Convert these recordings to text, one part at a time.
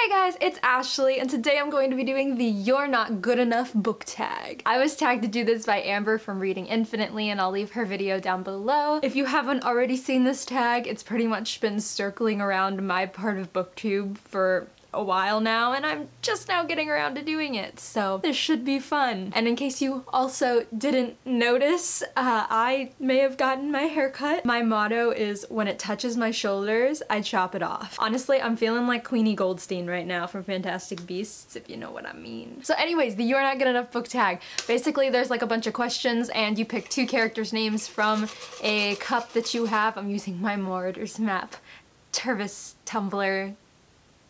Hey guys, it's Ashley, and today I'm going to be doing the You're Not Good Enough book tag. I was tagged to do this by Amber from Reading Infinitely, and I'll leave her video down below. If you haven't already seen this tag, it's pretty much been circling around my part of BookTube for a while now, and I'm just now getting around to doing it, so this should be fun. And in case you also didn't notice, I may have gotten my hair cut. My motto is, when it touches my shoulders, I chop it off. Honestly, I'm feeling like Queenie Goldstein right now from Fantastic Beasts, if you know what I mean. So anyways, the You're Not Good Enough book tag. Basically, there's like a bunch of questions, and you pick two characters' names from a cup that you have. I'm using my Marauders map. Tervis Tumbler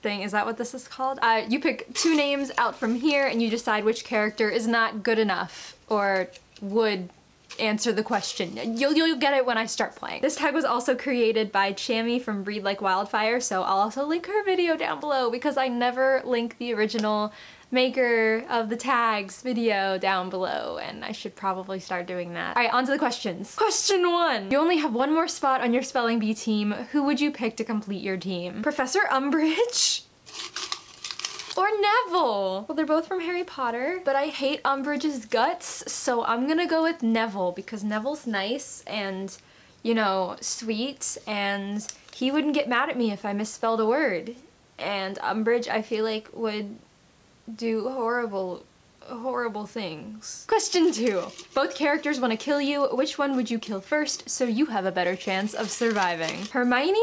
thing. Is that what this is called? You pick two names out from here and you decide which character is not good enough or would answer the question. You'll get it when I start playing. This tag was also created by Chammy from Read Like Wildfire, so I'll also link her video down below because I never link the original maker of the tags video down below, and I should probably start doing that. Alright, on to the questions. Question 1. You only have one more spot on your spelling bee team. Who would you pick to complete your team? Professor Umbridge? Or Neville? Well, they're both from Harry Potter, but I hate Umbridge's guts, so I'm gonna go with Neville because Neville's nice and, you know, sweet, and he wouldn't get mad at me if I misspelled a word. And Umbridge, I feel like, would do horrible things. Question 2. Both characters want to kill you. Which one would you kill first so you have a better chance of surviving? Hermione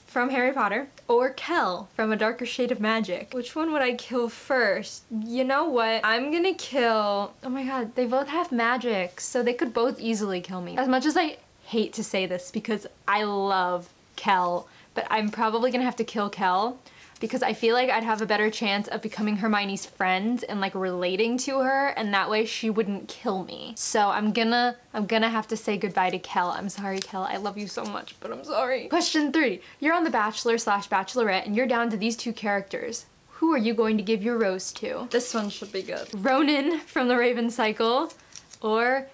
from Harry Potter or Kel from A Darker Shade of Magic? Which one would I kill first? You know what? I'm gonna kill... Oh my god, they both have magic, so they could both easily kill me. As much as I hate to say this because I love Kel, but I'm probably gonna have to kill Kel because I feel like I'd have a better chance of becoming Hermione's friend and like relating to her, and that way she wouldn't kill me. So I'm gonna have to say goodbye to Kel. I'm sorry, Kel. I love you so much, but I'm sorry. Question 3. You're on The Bachelor / Bachelorette and you're down to these two characters. Who are you going to give your rose to? This one should be good. Ronan from The Raven Cycle or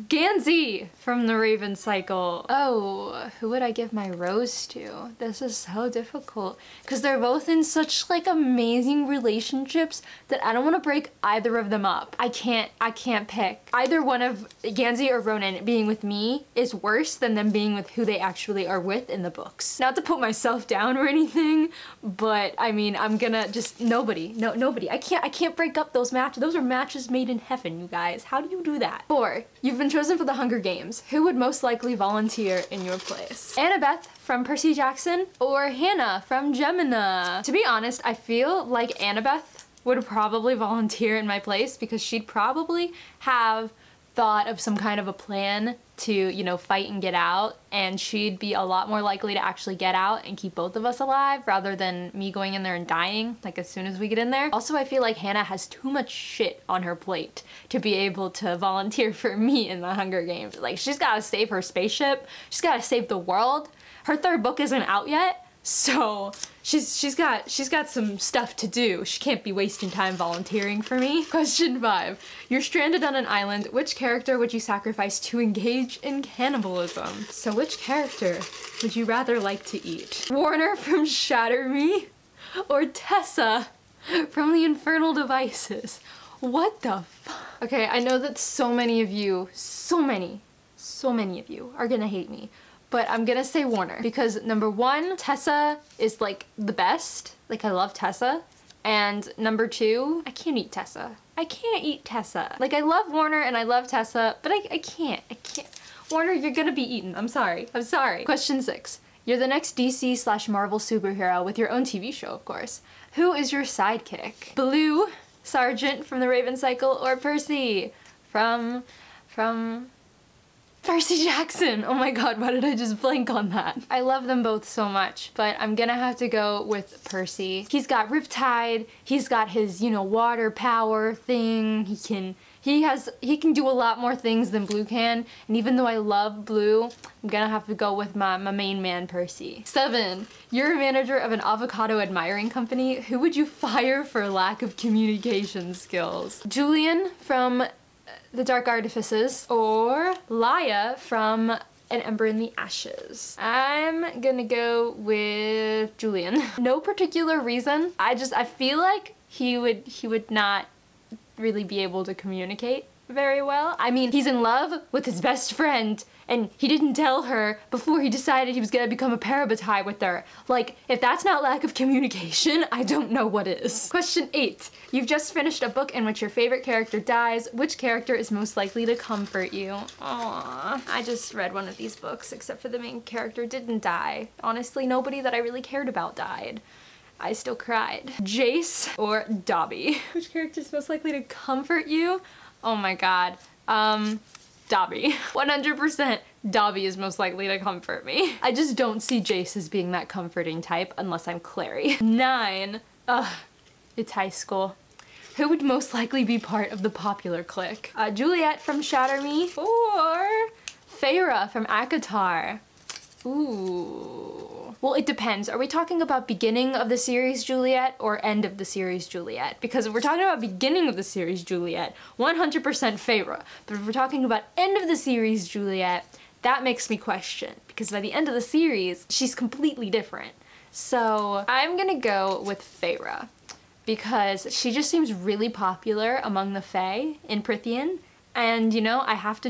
Gansey from The Raven Cycle. Oh, who would I give my rose to? This is so difficult because they're both in such like amazing relationships that I don't want to break either of them up. I can't pick. Either one of Gansey or Ronan being with me is worse than them being with who they actually are with in the books. Not to put myself down or anything, but I mean, I'm gonna just nobody. I can't break up those matches. Those are matches made in heaven, you guys. How do you do that? 4. You've been chosen for the Hunger Games. Who would most likely volunteer in your place? Annabeth from Percy Jackson or Hannah from Gemina? To be honest, I feel like Annabeth would probably volunteer in my place because she'd probably have thought of some kind of a plan to, you know, fight and get out, and she'd be a lot more likely to actually get out and keep both of us alive rather than me going in there and dying like as soon as we get in there. Also, I feel like Hannah has too much shit on her plate to be able to volunteer for me in the Hunger Games. Like, she's gotta save her spaceship, she's gotta save the world. Her 3rd book isn't out yet, so she's got some stuff to do. She can't be wasting time volunteering for me. Question 5. You're stranded on an island. Which character would you sacrifice to engage in cannibalism? So which character would you rather like to eat? Warner from Shatter Me or Tessa from The Infernal Devices? What the fuck? Okay, I know that so many of you are gonna hate me, but I'm gonna say Warner because number 1, Tessa is like the best. Like, I love Tessa. And number 2, I can't eat Tessa. I can't eat Tessa. Like, I love Warner and I love Tessa, but I can't. Warner, you're gonna be eaten. I'm sorry. Question 6. You're the next DC / Marvel superhero with your own TV show, of course. Who is your sidekick? Blue Sergeant from The Raven Cycle or Percy from Percy Jackson! Oh my god, why did I just blank on that? I love them both so much, but I'm gonna have to go with Percy. He's got Riptide, he's got his, you know, water power thing, he can do a lot more things than Blue can, and even though I love Blue, I'm gonna have to go with my main man, Percy. 7. You're a manager of an avocado admiring company. Who would you fire for lack of communication skills? Julian from The Dark Artifices or Laia from An Ember in the Ashes. I'm gonna go with Julian. No particular reason. I feel like he would not really be able to communicate very well. I mean, he's in love with his best friend and he didn't tell her before he decided he was gonna become a parabatai with her. Like, if that's not lack of communication, I don't know what is. Question 8. You've just finished a book in which your favorite character dies. Which character is most likely to comfort you? Aww. I just read one of these books, except for the main character didn't die. Honestly, nobody that I really cared about died. I still cried. Jace or Dobby? Which character is most likely to comfort you? Oh my god. Dobby. 100% Dobby is most likely to comfort me. I just don't see Jace as being that comforting type unless I'm Clary. 9. Ugh, it's high school. Who would most likely be part of the popular clique? Juliet from Shatter Me or Feyre from ACOTAR? Ooh. Well, it depends. Are we talking about beginning of the series Juliet or end of the series Juliet? Because if we're talking about beginning of the series Juliet, 100% Feyre. But if we're talking about end of the series Juliet, that makes me question. Because by the end of the series, she's completely different. So I'm gonna go with Feyre. Because she just seems really popular among the Fae in Prythian. And, you know, I have to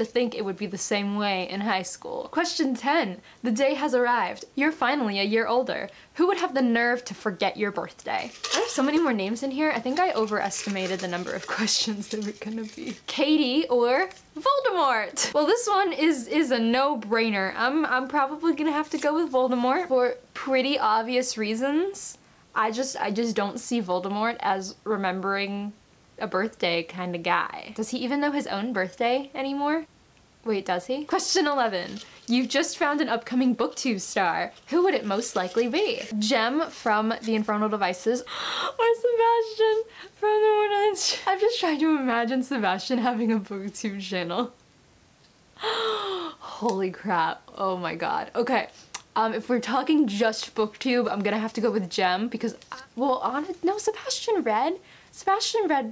think it would be the same way in high school. Question 10. The day has arrived. You're finally a year older. Who would have the nerve to forget your birthday? I have so many more names in here. I think I overestimated the number of questions there were gonna be. Katie or Voldemort? Well, this one is a no-brainer. I'm probably gonna have to go with Voldemort for pretty obvious reasons. I just don't see Voldemort as remembering a birthday kind of guy. Does he even know his own birthday anymore? Wait, does he? Question 11. You've just found an upcoming booktube star. Who would it most likely be? Jem from The Infernal Devices or Sebastian from The Mortal. I'm just trying to imagine Sebastian having a booktube channel. Holy crap. Oh my god. Okay. If we're talking just booktube, I'm gonna have to go with Jem because, well, no, Sebastian read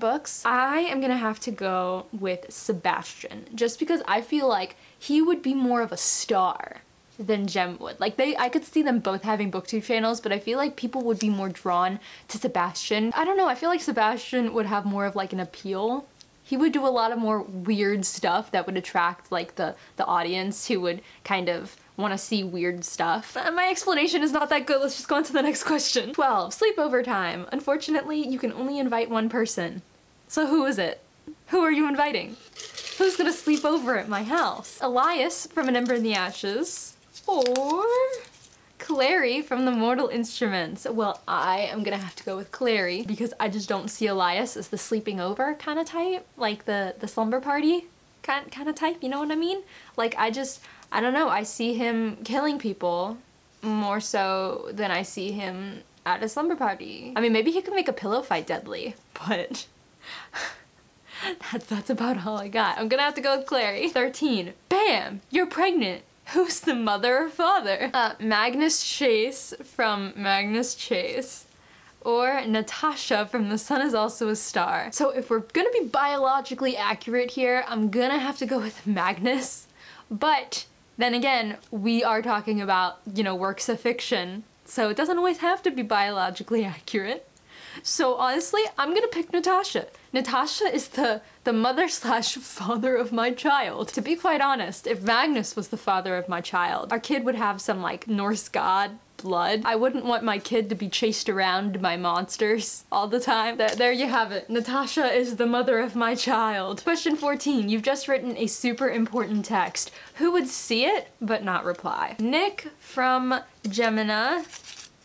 books. I am gonna have to go with Sebastian just because I feel like he would be more of a star than Jem would. Like, I could see them both having booktube channels, but I feel like people would be more drawn to Sebastian. I don't know, I feel like Sebastian would have more of like an appeal. He would do a lot of more weird stuff that would attract like the audience who would kind of want to see weird stuff. My explanation is not that good. Let's just go on to the next question. 12. Sleepover time. Unfortunately, you can only invite one person. So who is it? Who are you inviting? Who's gonna sleep over at my house? Elias from An Ember in the Ashes or Clary from The Mortal Instruments? Well, I am gonna have to go with Clary because I just don't see Elias as the sleeping over kind of type, like the slumber party kind of type, you know what I mean? Like, I don't know, I see him killing people more so than I see him at a slumber party. I mean, maybe he could make a pillow fight deadly, but that's about all I got. I'm gonna have to go with Clary. 13. Bam! You're pregnant. Who's the mother or father? Magnus Chase from Magnus Chase or Natasha from The Sun Is Also a Star. So if we're gonna be biologically accurate here, I'm gonna have to go with Magnus, but then again, we are talking about, you know, works of fiction, so it doesn't always have to be biologically accurate. So honestly, I'm gonna pick Natasha. Natasha is the mother/father of my child. To be quite honest, if Magnus was the father of my child, our kid would have some like Norse god blood. I wouldn't want my kid to be chased around by monsters all the time. There you have it. Natasha is the mother of my child. Question 14. You've just written a super important text. Who would see it but not reply? Nick from Gemina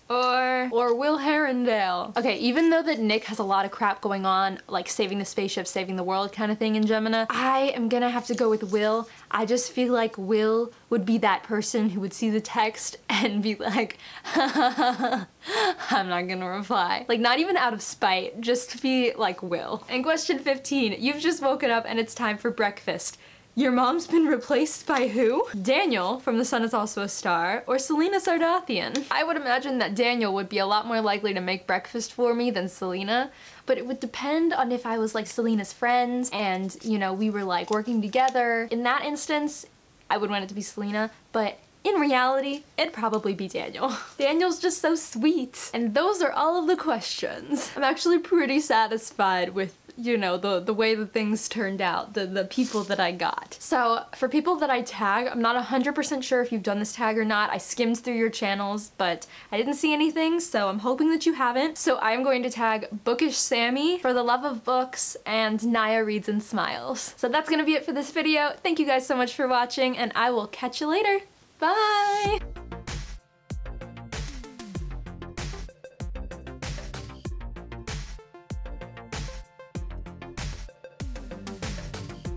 or Will Herondale. Okay, even though that Nick has a lot of crap going on, like saving the spaceship, saving the world kind of thing in Gemina, I am gonna have to go with Will. I just feel like Will would be that person who would see the text and be like, I'm not gonna reply. Like, not even out of spite, just to be like Will. And question 15, you've just woken up and it's time for breakfast. Your mom's been replaced by who? Daniel from The Sun Is Also a Star or Selena Sardathian. I would imagine that Daniel would be a lot more likely to make breakfast for me than Selena, but it would depend on if I was like Selena's friends and, you know, we were like working together. In that instance, I would want it to be Selena, but in reality, it'd probably be Daniel. Daniel's just so sweet. And those are all of the questions. I'm actually pretty satisfied with, you know, the way that things turned out, the people that I got. So for people that I tag, I'm not 100% sure if you've done this tag or not. I skimmed through your channels, but I didn't see anything, so I'm hoping that you haven't. So I'm going to tag Bookish Sammy, For the Love of Books, and Naya Reads and Smiles. So that's gonna be it for this video. Thank you guys so much for watching, and I will catch you later. Bye!